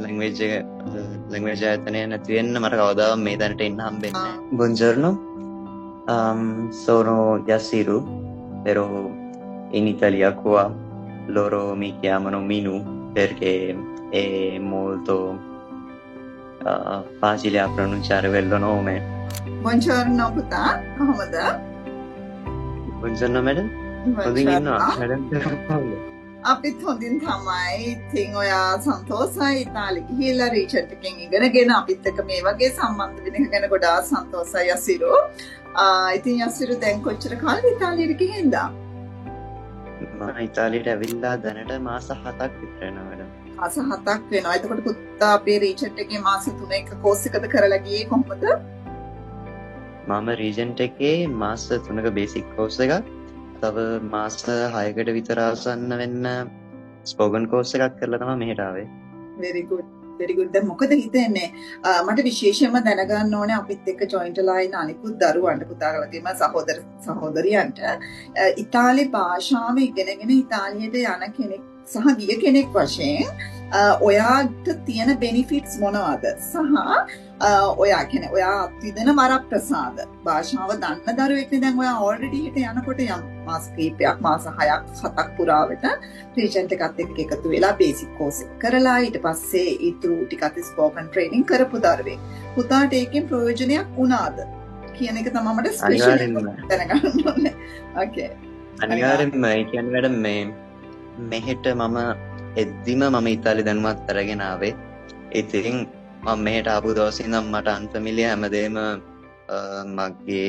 language ayatane නැති වෙන්න මට කවදාවත් මේ දැනට එන්න හම්බෙන්නේ නැහැ. Buongiorno, sono Yassiru, però in Italia qua loro mi chiamano Minu perché è molto facile a pronunciare quello nome. Buongiorno පුතා කොහමද? Buongiorno madam. හොඳින් ඉන්නවා madam. අපිත් හොඳින් තමයි. ඉතින් ඔයා සන්තෝෂයි ඉතාලි ගිහිල්ලා රීචර්ඩ් එකෙන් ඉගෙනගෙන අපිත් එක්ක මේ වගේ සම්බන්ධ වෙන එක ගැන ගොඩාක් සන්තෝෂයි යසිරු. ඉතින් යසිරු දැන් කොච්චර කාලෙ ඉතාලියට ගිහින්ද? මම ඉතාලියට ඇවිල්ලා දැනට මාස 7ක් විතර වෙනවා madam. මාස 7ක් වෙනවා. එතකොට පුතා අපේ රීචර්ඩ් එකේ මාස 3ක කෝස් එකද කරලා ගියේ කොහොමද? මම රීජන්ට් එකේ මාස 3ක බේසික් කෝස් එකක් තව මාස 6කට විතර ආසන්න වෙන්න ස්පෝකන් කෝස් එකක් කරලා තමයි මෙහෙට ආවේ. very good. දැන් මොකද හිතන්නේ? මට විශේෂයෙන්ම දැනගන්න ඕනේ අපිත් එක්ක ජොයින්ට් වෙලා ඉන්න අනිකුත් දරුවන්ට පුතාලගේම සහෝදර සහෝදරියන්ට ඉතාලි භාෂාව ඉගෙනගෙන ඉතාලියට යන කෙනෙක් සහ ගිය කෙනෙක් වශයෙන් ඔයාට තියෙන බෙනිෆිට්ස් මොනවද? සහ ඔයා කියන්නේ ඔයා අත්විඳින වරප්‍රසාද භාෂාව දන්න දරුවෙක්නේ දැන් ඔයා ඔල්රෙඩි හිට යනකොට යම් මාස කීපයක් මාස 6ක් 7ක් පුරාවට රීජන්ට් එකත් එක්ක එකතු වෙලා බේසික් කෝස් එක කරලා ඊට පස්සේ ඊටු ටිකක් ස්පෝකන් ට්‍රේනින් කරපු දරුවෙක් පුතාට ඒකෙන් ප්‍රයෝජනයක් වුණාද කියන එක තමයි මට ස්පෙෂල් දැනගන්න ඕනේ. ඕකේ අනිවාර්යෙන්ම ඒ කියන්නේ වැඩ මේ මෙහෙට මම එද්දිම මම ඉතාලි දැනුමත් අරගෙන ආවේ. ඉතින් මම මෙහෙට ආපු දවසේ ඉඳන් මට අන්ෆැමිලියර් හැමදේම මගේ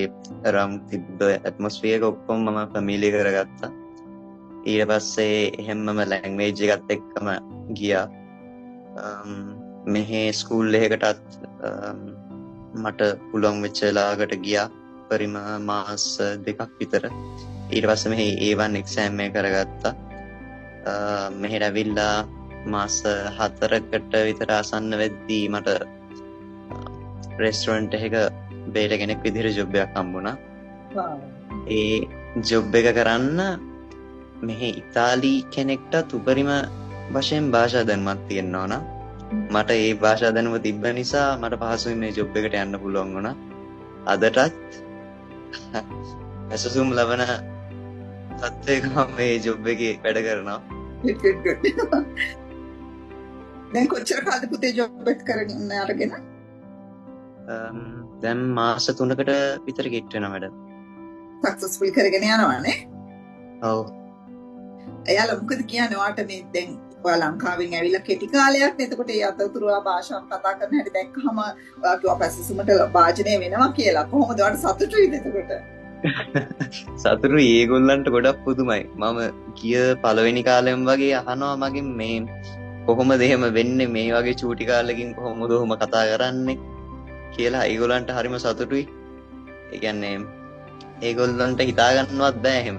අරම් තිබ්බ ඇට්මොස්ෆියර් එක ඔක්කොම මම ෆැමිලියර් කරගත්තා. ඊට පස්සේ එහෙම්මම ලැන්ග්වේජ් එකත් එක්කම ගියා. මෙහේ ස්කූල් එකකටත් මට පුළුවන් වෙච්ච වෙලාවකට ගියා. පරිම මාස 2ක් විතර. ඊට පස්සේ මෙහි A1 එක්සෑම් එක කරගත්තා. මෙහෙට ඇවිල්ලා මාස 4කට විතර ආසන්න වෙද්දී මට රෙස්ටොරන්ට් එකක බේට කෙනෙක් විදිහට ජොබ් එකක් හම්බුණා. ඒ ජොබ් එක කරන්න මෙහි ඉතාලි කෙනෙක්ට උපරිම වශයෙන් භාෂා දැනුමක් තියෙන්න ඕන. මට ඒ භාෂා දැනුම තිබ්බ නිසා මට පහසුවෙන් මේ ජොබ් එකට යන්න පුළුවන් වුණා. අදටත් ඇසසුම් ලබන තත්ත්වයක මම මේ ජොබ් එකේ වැඩ කරනවා. good. දැන් කොච්චර කාලෙ පුතේ ජොබ් එක කරගෙන අරගෙන? දැන් මාස 3කට විතර ගෙට් වෙනවා මැඩම්. සක්සස්ෆුල් කරගෙන යනවානේ. ඔව්. එයාලා මොකද කියන්නේ ඔයාට මේ දැන් ඔයා ලංකාවෙන් ඇවිල්ලා කෙටි කාලයක් නේ. එතකොට ඒ අතරතුර ඔයා භාෂාව කතා කරන හැටි දැක්කම ඔයා කිව්වා පැසසුමට වාජනය වෙනවා කියලා. කොහොමද ඔයාට සතුටුයිද එතකොට? සතුටුයි. ඒගොල්ලන්ට ගොඩක් පුදුමයි. මම ගිය පළවෙනි කාලෙම වගේ අහනවා මගෙන් මේ කොහොමද එහෙම වෙන්නේ මේ වගේ චූටි කාලෙකින් කොහොමද ඔහොම කතා කරන්නේ කියලා. ඒගොල්ලන්ට හරිම සතුටුයි. ඒ කියන්නේ ඒගොල්ලන්ට හිතා ගන්නවත් බෑ එහෙම.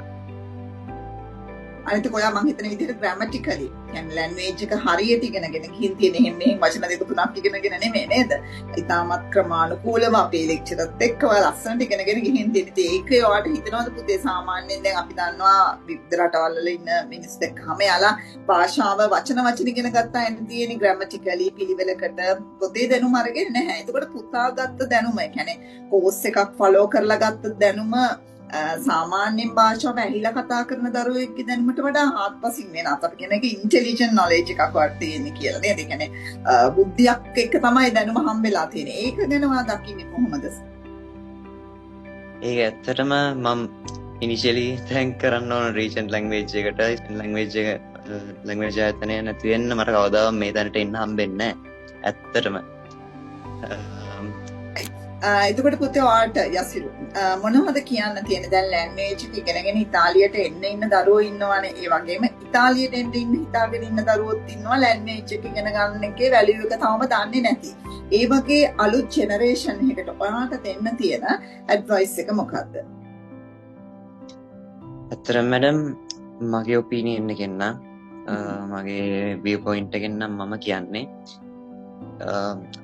අනිත් ඔයා මං හිතන විදිහට ග්‍රැමටිකලි කියන්නේ ලැන්ග්වේජ් එක හරියට ඉගෙනගෙන ගිහින් තියෙන එහෙම මෙහෙම වචන දෙක තුනක් ඉගෙනගෙන නෙමෙයි නේද? ඉතාමත් ක්‍රමානුකූලව අපේ ලෙක්චරත් එක්ක ඔයා ලස්සනට ඉගෙනගෙන ගිහින් තියෙන. ඒක ඔයාට හිතනවද පුතේ සාමාන්‍යයෙන් දැන් අපි දන්නවා විවිධ රටවල් වල ඉන්න මිනිස්සු එක්කම යාලා භාෂාව වචන ඉගෙන ගත්තා එන්න තියෙන ග්‍රැමටිකලි පිළිවෙලකට පොතේ දැනුම අරගෙන නැහැ. එතකොට පුතා ගත්ත දැනුම කියන්නේ කෝස් එකක් ෆලෝ කරලා ගත්ත දැනුම සාමාන්‍යයෙන් භාෂාව ඇහිලා කතා කරන දරුවෙක්ගේ දැනුමට වඩා ආත්පසින් වෙනස්. අපි කියන එක ඉන්ටෙලිජන්ට් නොලෙජ් එකක් වට තියෙන්නේ කියලා නේද? ඒ කියන්නේ බුද්ධියක් එක්ක තමයි දැනුම හම්බෙලා තියෙන්නේ. ඒක ගැන වා දකින්නේ කොහොමද? ඒක ඇත්තටම මම ඉනිෂියලි තැන්ක් කරන්න ඕන රීජන්ට් ලැන්ග්වේජ් එකට. ලැන්ග්වේජ් ආයතනය නැති වෙන්න මට කවදාවත් මේ තැනට එන්න හම්බෙන්නේ නැහැ. ඇත්තටම. එතකොට පුතේ ඔයාට යසිරු මොනවද කියන්න තියෙන්නේ? දැන් ලැන්ග්වේජ් එක ඉගෙනගෙන ඉතාලියට එන්න ඉන්න දරුවෝ ඉන්නවනේ. ඒ වගේම ඉතාලියට එන්න හිතාගෙන ඉන්න දරුවෝත් ඉන්නවා ලැන්ග්වේජ් එක ඉගෙන ගන්න එකේ වැලියු එක තාම දන්නේ නැති. ඒ වගේ අලුත් ජෙනරේෂන් එකකට ඔයාට දෙන්න තියෙන ඇඩ්වයිස් එක මොකක්ද? ඇත්තටම මැඩම් මගේ ඔපීනියන් එකෙන් නම් මගේ view point එකෙන් නම් මම කියන්නේ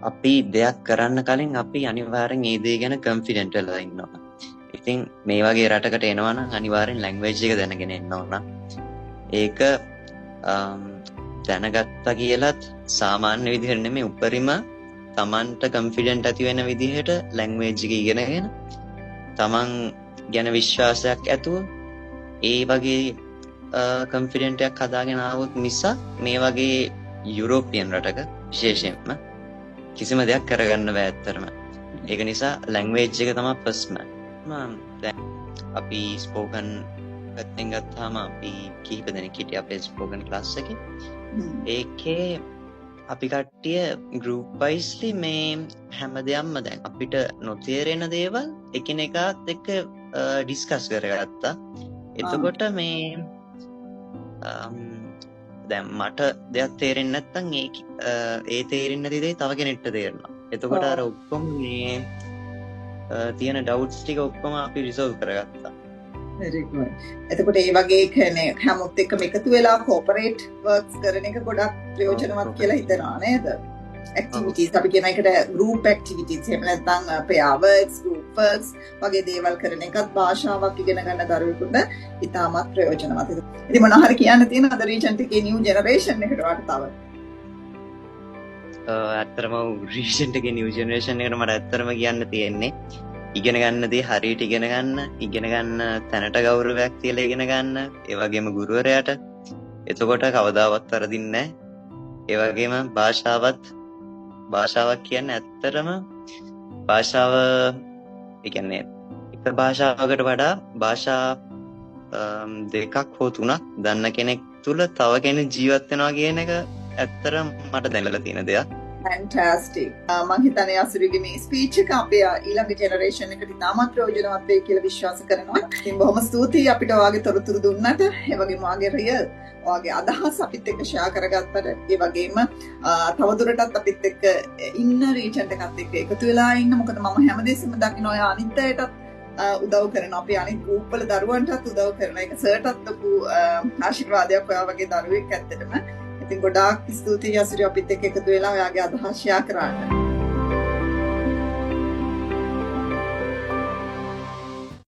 අපි දෙයක් කරන්න කලින් අපි අනිවාර්යෙන් ඒ දේ ගැන කන්ෆිඩන්ට් වෙලා ඉන්න ඕන. ඉතින් මේ වගේ රටකට එනවා නම් අනිවාර්යෙන් ලැන්ග්වේජ් එක දැනගෙන එන්න ඕන. ඒක දැනගත්තා කියලත් සාමාන්‍ය විදිහට නෙමෙයි උපරිම තමන්ට කන්ෆිඩන්ට් ඇති වෙන විදිහට ලැන්ග්වේජ් එක ඉගෙනගෙන තමන් ගැන විශ්වාසයක් ඇතුව ඒ වගේ කන්ෆිඩන්ට් එකක් හදාගෙන ආවොත් මිසක් මේ වගේ යුරෝපියන් රටක විශේෂයෙන්ම කිසිම දෙයක් කරගන්න බෑ ඇත්තටම. ඒක නිසා ලැන්ග්වේජ් එක තමයි ෆස්ට්ම. දැන් අපි ස්පෝකන් පැත්තෙන් ගත්තාම අපි කීප දෙනෙක් හිටියේ අපේ ස්පෝකන් ක්ලාස් එකේ. ඒකේ අපි කට්ටිය ගෲප් වයිස්ලි මේ හැම දෙයක්ම දැන් අපිට නොතේරෙන දේවල් එකිනෙකාත් එක්ක ඩිස්කස් කරගත්තා. එතකොට මේ දැන් මට දෙයක් තේරෙන්නේ නැත්නම් ඒ තේරෙන්නේ නැති දේ තව කෙනෙක්ට තේරෙනවා. එතකොට අර ඔක්කොම මේ තියෙන ඩවුට්ස් ටික ඔක්කොම අපි රිසෝල්ව් කරගත්තා. very good. එතකොට ඒ වගේ කියන්නේ හැමොත් එක්කම එකතු වෙලා කෝපරේට් වර්ක්ස් කරන එක ගොඩක් ප්‍රයෝජනවත් කියලා හිතනවා නේද? ඇක්ටිවිටීස් අපි කියන එකට ගෲප් ඇක්ටිවිටීස් එහෙම නැත්නම් පෙයාර් වර්ක්ස්, ගෲප් වර්ක්ස් වගේ දේවල් කරන එකත් භාෂාවක් ඉගෙන ගන්න දරුවෙකුට ඉතාමත් ප්‍රයෝජනවත්. ඉතින් මොනවා හරි කියන්න තියෙන අද රීජන් එකේ නිව් ජෙනරේෂන් එකට වට තව. ඇත්තටම රීජන් එකේ නිව් ජෙනරේෂන් එකට මට ඇත්තටම කියන්න තියෙන්නේ ඉගෙන ගන්න දේ හරියට ඉගෙන ගන්න තැනට ගෞරවයක් තියලා ඉගෙන ගන්න, ඒ වගේම ගුරුවරයාට. එතකොට කවදාවත් වරදින්නේ නැහැ. ඒ වගේම භාෂාවක් කියන්නේ ඇත්තටම භාෂාව ඒ කියන්නේ එක භාෂාවකට වඩා භාෂා දෙකක් හෝ තුනක් දන්න කෙනෙක් තුල තව කෙනෙක් ජීවත් වෙනවා කියන එක ඇත්තටම මට දැනලා තියෙන දෙයක්. fantastic. මම හිතන්නේ අසුරිගේ මේ ස්පීච් එක අපේ ඊළඟ ජෙනරේෂන් එකට ඉතාමත් ප්‍රයෝජනවත් වෙයි කියලා විශ්වාස කරනවා. ඉතින් බොහොම ස්තුතියි අපිට ඔයාගේ තොරතුරු දුන්නට. ඒ වගේම ඔයාගේ රියල් ඔයාගේ අදහස් අපිත් එක්ක ෂෙයා කරගත්තට, ඒ වගේම තවදුරටත් අපිත් එක්ක ඉන්න රීජන් එකත් එක්ක එකතු වෙලා ඉන්න. මොකද මම හැමදේසෙම දකින්න ඔයා අනිත් අයටත් උදව් කරනවා. අපි අනිත් ගෲප් වල දරුවන්ටත් උදව් කරනවා. ඒක සර්ටත් ලොකු ආශිර්වාදයක් ඔයා වගේ දරුවෙක් ඇත්තටම. ඉතින් ගොඩාක් ස්තුතියි අසුරිය අපිත් එක්ක එකතු වෙලා ඔයාගේ අදහස් ෂෙයා කරාට.